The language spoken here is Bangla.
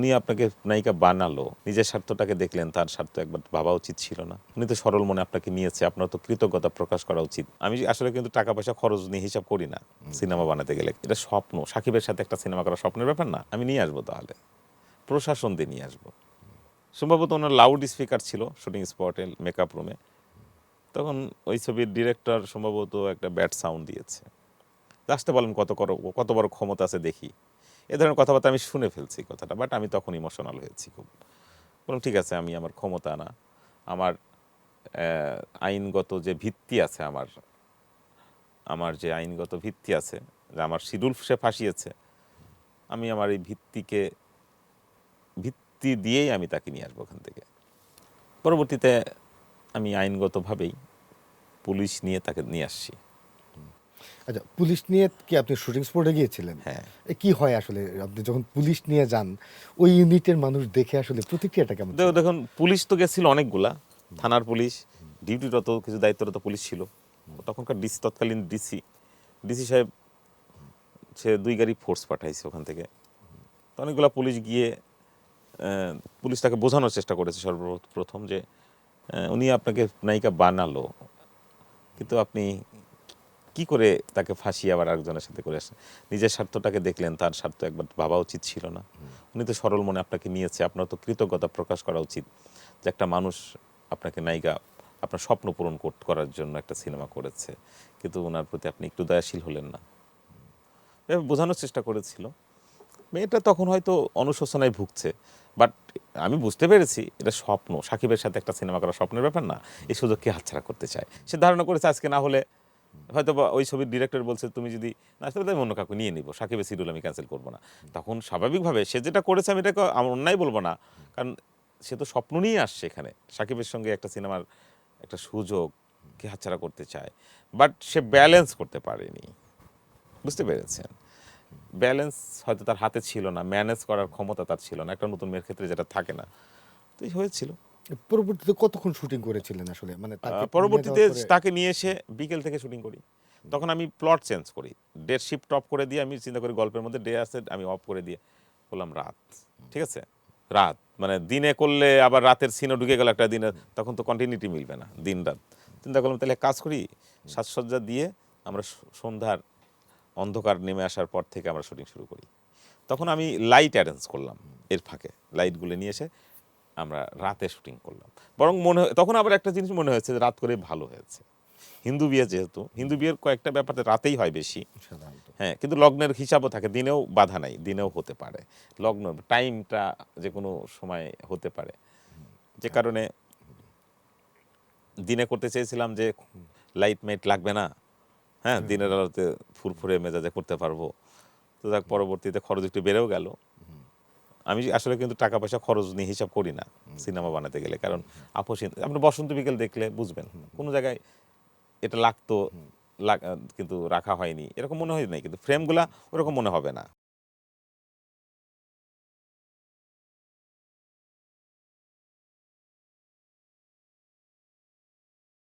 উনি আপনাকে নায়িকা বানালো, নিজের স্বার্থটাকে দেখলেন, তার স্বার্থ একবার ভাবা উচিত ছিল না? উনি তো সরল মনে আপনাকে নিয়েছে, আপনার তো কৃতজ্ঞতা প্রকাশ করা উচিত। আমি আসলে কিন্তু টাকা পয়সা খরচ নিয়ে হিসাব করি না সিনেমা বানাতে গেলে। এটা স্বপ্ন, সাকিবের সাথে একটা সিনেমা করা স্বপ্নের ব্যাপার না? আমি নিয়ে আসবো, তাহলে প্রশাসন দিয়ে নিয়ে আসবো। সম্ভবত ওনার লাউড স্পিকার ছিল শুটিং স্পটে, মেকআপ রুমে, তখন ওই ছবির ডিরেক্টর সম্ভবত একটা ব্যাড সাউন্ড দিয়েছে। আসতে বলেন কত বড় ক্ষমতা আছে দেখি। এ ধরনের কথাবার্তা আমি শুনে ফেলছি কথাটা, বাট আমি তখন ইমোশনাল হয়েছি খুব। বললাম ঠিক আছে, আমি আমার ক্ষমতা না, আমার আইনগত যে ভিত্তি আছে, আমার আমার যে আইনগত ভিত্তি আছে, যে আমার শিডিউল সে ফাঁসিয়েছে, আমি আমার এই ভিত্তি দিয়েই আমি তাকে নিয়ে আসবো ওখান থেকে। পরবর্তীতে আমি আইনগতভাবেই পুলিশ নিয়ে তাকে নিয়ে আসছি। আচ্ছা, পুলিশ নিয়ে কি আপনি শুটিং স্পটে গিয়েছিলেন? হ্যাঁ, কি হয় আসলে আপনি যখন পুলিশ নিয়ে যান, ওই ইউনিটের মানুষ দেখে আসলে প্রতিক্রিয়াটা কেমন ছিল? দেখুন পুলিশ তো গেছিল অনেকগুলা, থানার পুলিশ, ডিউটিরত কিছু দায়িত্বরত পুলিশ ছিল। তখনকার ডিসি, তৎকালীন ডিসি সাহেব, সে 2 গাড়ি ফোর্স পাঠাইছে ওখান থেকে। তো অনেকগুলা পুলিশ গিয়ে পুলিশ তাকে বোঝানোর চেষ্টা করেছে সর্বপ্রথম যে উনি আপনাকে নায়িকা বানালো, কিন্তু আপনি কি করে তাকে ফাঁসিয়ে আবার আরেকজনের সাথে করে আসেন? নিজের স্বার্থটাকে দেখলেন, তার স্বার্থ একবার ভাবা উচিত ছিল না? উনি তো সরল মনে আপনাকে নিয়েছে, আপনার তো কৃতজ্ঞতা প্রকাশ করা উচিত যে একটা মানুষ আপনাকে নায়িকা, আপনার স্বপ্ন পূরণ করার জন্য একটা সিনেমা করেছে, কিন্তু ওনার প্রতি আপনি একটু দয়াশীল হলেন না। এভাবে বোঝানোর চেষ্টা করেছিল। মেয়েটা তখন হয়তো অনুশোচনায় ভুগছে, বাট আমি বুঝতে পেরেছি এটা স্বপ্ন, সাকিবের সাথে একটা সিনেমা করা স্বপ্নের ব্যাপার না? এই সুযোগ কে হাতছাড়া করতে চায়? সে ধারণা করেছে আজকে না হলে হয়তো বা ওই ছবির ডিরেক্টর বলছে তুমি যদি না আসতে পারো, আমি অন্য কাউকে নিয়ে নিব, সাকিবের শিডিউল আমি ক্যান্সেল করবো না। তখন স্বাভাবিকভাবে সে যেটা করেছে আমি এটাকে আমার অন্যায় বলবো না, কারণ সে তো স্বপ্ন নিয়ে আসছে এখানে, সাকিবের সঙ্গে একটা সিনেমার একটা সুযোগ কে হাতছাড়া করতে চায়। বাট সে ব্যালেন্স করতে পারেনি, বুঝতে পেরেছেন? ব্যালেন্স হয়তো তার হাতে ছিল না, ম্যানেজ করার ক্ষমতা তার ছিল না, একটা নতুন মেয়ের ক্ষেত্রে যেটা থাকে না। তো এই হয়েছিল। পরবর্তীতে কতক্ষণ শুটিং করেছিলেন আসলে? মানে তাকে নিয়ে পরবর্তীতে যাওয়ার পরে তাকে নিয়ে এসে বিকেল থেকে শুটিং করি। তখন আমি প্লট চেঞ্জ করি, ডে শিফট অফ করে দিয়ে আমি চিন্তা করি গল্পের মধ্যে ডে আছে, আমি অফ করে দিয়ে করলাম রাত। ঠিক আছে, রাত মানে দিনে করলে আবার রাতের সিনও ঢুকে গেল একটা দিনে, তখন তো কন্টিনিউটি মিলবে না, দিন রাত। চিন্তা করলাম তাহলে কাজ করি, সাজসজ্জা দিয়ে আমরা সন্ধ্যার অন্ধকার নেমে আসার পর থেকে আমরা শুটিং শুরু করি। তখন আমি লাইট অ্যারেঞ্জ করলাম, এর ফাঁকে লাইটগুলো নিয়ে এসে আমরা রাতে শুটিং করলাম। বরং তখন আবার একটা জিনিস মনে হয়েছে যে রাত করে ভালো হয়েছে। হিন্দু বিয়ে, যেহেতু হিন্দু বিয়ের কয়েকটা ব্যাপারে রাতেই হয় বেশি। সাধারণত হ্যাঁ, কিন্তু লগ্নের হিসাবও থাকে, দিনেও বাধা নাই, দিনেও হতে পারে, লগ্ন টাইমটা যে কোনো সময় হতে পারে। যে কারণে দিনে করতে চেয়েছিলাম যে লাইট মাইট লাগবে না, হ্যাঁ, দিনের আলোতে ফুরফুরে মেজাজে করতে পারবো। তো যাক, পরবর্তীতে খরচ একটু বেড়েও গেল। আমি আসলে কিন্তু টাকা পয়সা খরচ নিয়ে হিসাব করি না সিনেমা বানাতে গেলে, কারণ আপসী আপনি বসন্ত বিকেল দেখলে বুঝবেন কোনো জায়গায় এটা লাগতো, কিন্তু রাখা হয়নি এরকম মনে হয় নাই, কিন্তু ফ্রেমগুলা ওরকম মনে হবে না।